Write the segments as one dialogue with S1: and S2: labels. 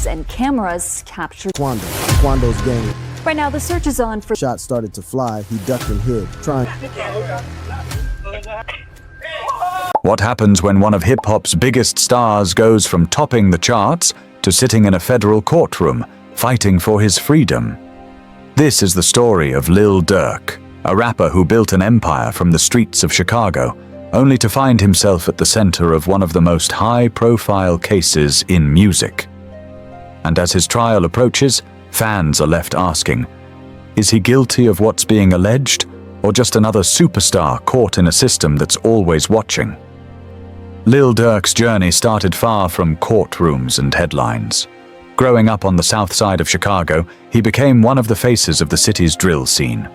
S1: and cameras captured
S2: Quando's game.
S1: Right now, the search is on for.
S2: Shots started to fly. He ducked and hid, trying.
S3: What happens when one of hip-hop's biggest stars goes from topping the charts to sitting in a federal courtroom, fighting for his freedom? This is the story of Lil Durk, a rapper who built an empire from the streets of Chicago, only to find himself at the center of one of the most high-profile cases in music. And as his trial approaches, fans are left asking, is he guilty of what's being alleged, or just another superstar caught in a system that's always watching? Lil Durk's journey started far from courtrooms and headlines. Growing up on the south side of Chicago, he became one of the faces of the city's drill scene.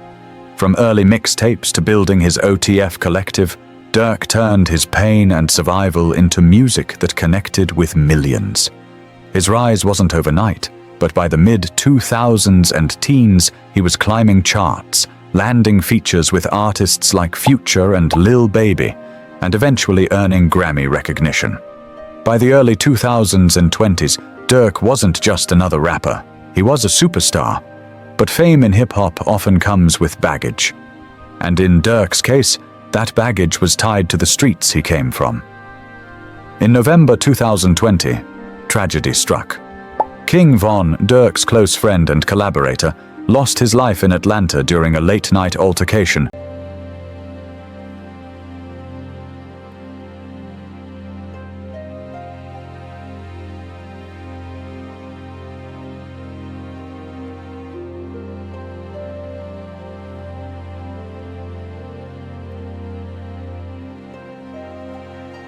S3: From early mixtapes to building his OTF collective, Durk turned his pain and survival into music that connected with millions. His rise wasn't overnight, but by the mid-2000s and teens, he was climbing charts, landing features with artists like Future and Lil Baby, and eventually earning Grammy recognition. By the early 2000s and 20s, Durk wasn't just another rapper, he was a superstar. But fame in hip-hop often comes with baggage. And in Durk's case, that baggage was tied to the streets he came from. In November 2020, tragedy struck. King Von, Durk's close friend and collaborator, lost his life in Atlanta during a late-night altercation.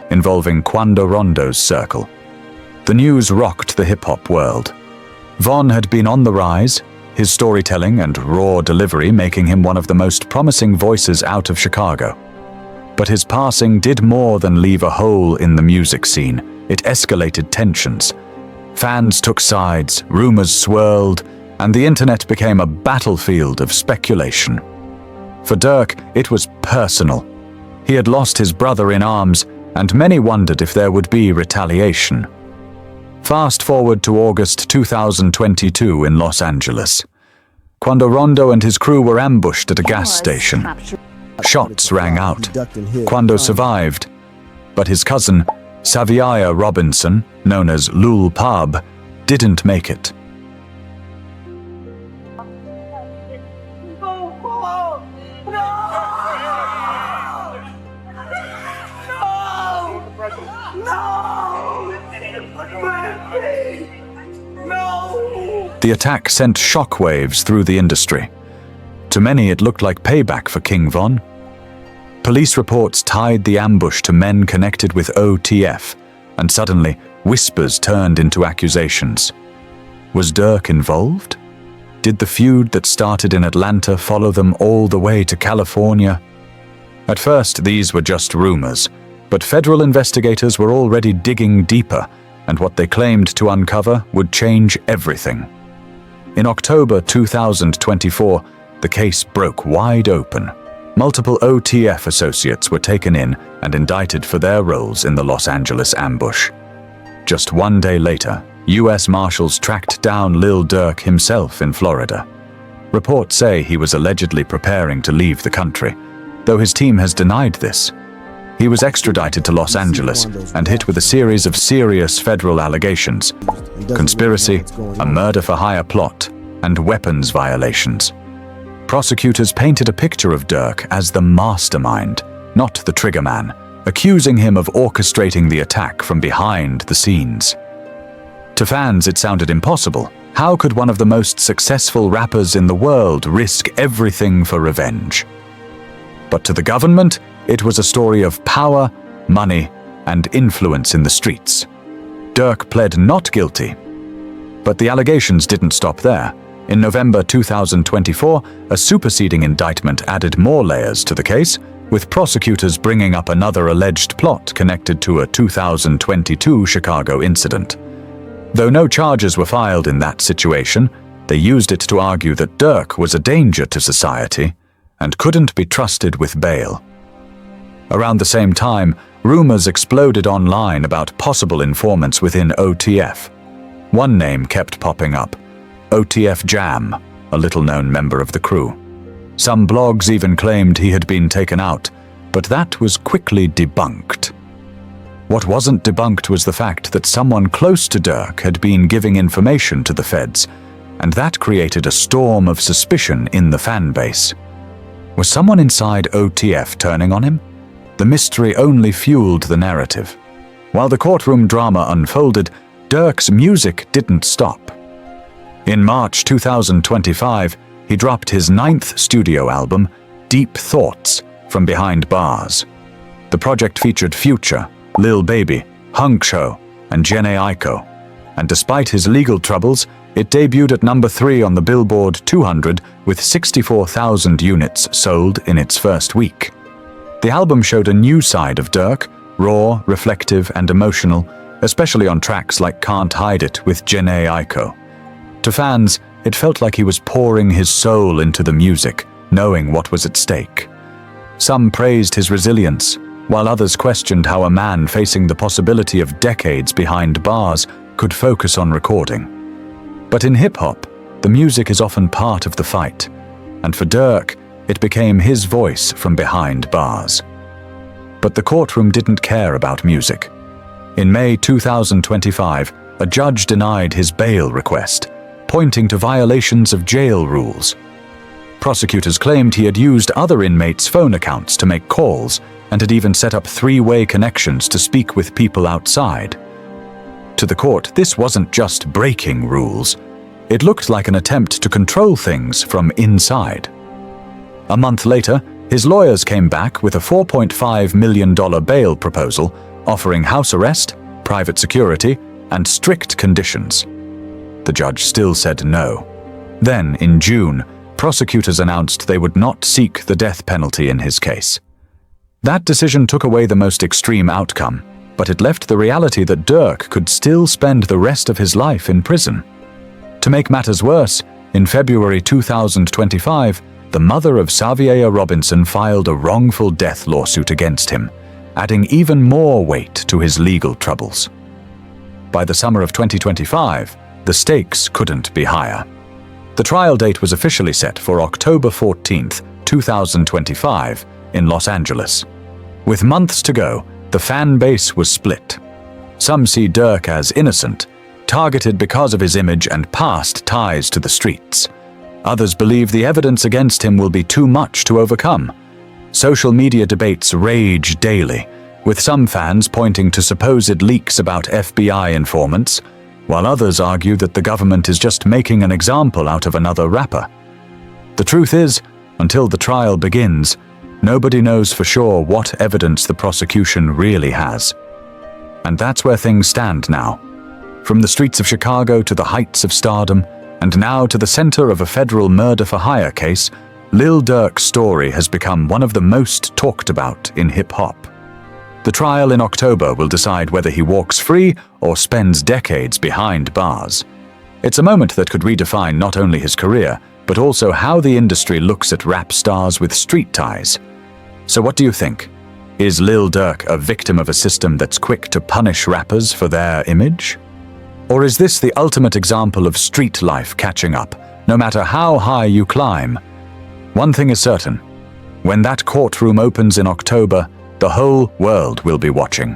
S3: Involving Quando Rondo's circle. The news rocked the hip-hop world. Von had been on the rise, his storytelling and raw delivery making him one of the most promising voices out of Chicago. But his passing did more than leave a hole in the music scene. It escalated tensions. Fans took sides, rumors swirled, and the internet became a battlefield of speculation. For Durk, it was personal. He had lost his brother in arms, and many wondered if there would be retaliation. Fast forward to August 2022 in Los Angeles. Quando Rondo and his crew were ambushed at a gas station. Shots rang out. Quando survived, but his cousin, Saviaya Robinson, known as Lul Pub, didn't make it. The attack sent shockwaves through the industry. To many, it looked like payback for King Von. Police reports tied the ambush to men connected with OTF, and suddenly, whispers turned into accusations. Was Durk involved? Did the feud that started in Atlanta follow them all the way to California? At first, these were just rumors, but federal investigators were already digging deeper, and what they claimed to uncover would change everything. In October 2024, the case broke wide open. Multiple OTF associates were taken in and indicted for their roles in the Los Angeles ambush. Just one day later, U.S. Marshals tracked down Lil Durk himself in Florida. Reports say he was allegedly preparing to leave the country, though his team has denied this. He was extradited to Los Angeles and hit with a series of serious federal allegations: conspiracy, a murder-for-hire plot, and weapons violations. Prosecutors painted a picture of Durk as the mastermind, not the triggerman, accusing him of orchestrating the attack from behind the scenes. To fans, it sounded impossible. How could one of the most successful rappers in the world risk everything for revenge? But to the government, it was a story of power, money, and influence in the streets. Durk pled not guilty. But the allegations didn't stop there. In November 2024, a superseding indictment added more layers to the case, with prosecutors bringing up another alleged plot connected to a 2022 Chicago incident. Though no charges were filed in that situation, they used it to argue that Durk was a danger to society and couldn't be trusted with bail. Around the same time, rumors exploded online about possible informants within OTF. One name kept popping up: OTF Jam, a little-known member of the crew. Some blogs even claimed he had been taken out, but that was quickly debunked. What wasn't debunked was the fact that someone close to Durk had been giving information to the feds, and that created a storm of suspicion in the fanbase. Was someone inside OTF turning on him? The mystery only fueled the narrative. While the courtroom drama unfolded, Durk's music didn't stop. In March 2025, he dropped his 9th studio album, Deep Thoughts, from behind bars. The project featured Future, Lil Baby, Hunk Show, and Jhené Aiko, and despite his legal troubles, it debuted at number 3 on the Billboard 200 with 64,000 units sold in its first week. The album showed a new side of Durk, raw, reflective, and emotional, especially on tracks like Can't Hide It with Jhené Aiko. To fans, it felt like he was pouring his soul into the music, knowing what was at stake. Some praised his resilience, while others questioned how a man facing the possibility of decades behind bars could focus on recording. But in hip-hop, the music is often part of the fight, and for Durk, it became his voice from behind bars. But the courtroom didn't care about music. In May 2025, a judge denied his bail request, pointing to violations of jail rules. Prosecutors claimed he had used other inmates' phone accounts to make calls and had even set up 3-way connections to speak with people outside. To the court, this wasn't just breaking rules. It looked like an attempt to control things from inside. A month later, his lawyers came back with a $4.5 million bail proposal, offering house arrest, private security, and strict conditions. The judge still said no. Then, in June, prosecutors announced they would not seek the death penalty in his case. That decision took away the most extreme outcome, but it left the reality that Durk could still spend the rest of his life in prison. To make matters worse, in February 2025, the mother of Xavier Robinson filed a wrongful death lawsuit against him, adding even more weight to his legal troubles. By the summer of 2025, the stakes couldn't be higher. The trial date was officially set for October 14, 2025, in Los Angeles. With months to go, the fan base was split. Some see Durk as innocent, targeted because of his image and past ties to the streets. Others believe the evidence against him will be too much to overcome. Social media debates rage daily, with some fans pointing to supposed leaks about FBI informants, while others argue that the government is just making an example out of another rapper. The truth is, until the trial begins, nobody knows for sure what evidence the prosecution really has. And that's where things stand now. From the streets of Chicago to the heights of stardom, and now to the center of a federal murder-for-hire case, Lil Durk's story has become one of the most talked about in hip-hop. The trial in October will decide whether he walks free or spends decades behind bars. It's a moment that could redefine not only his career, but also how the industry looks at rap stars with street ties. So what do you think? Is Lil Durk a victim of a system that's quick to punish rappers for their image? Or is this the ultimate example of street life catching up, no matter how high you climb? One thing is certain: when that courtroom opens in October, the whole world will be watching.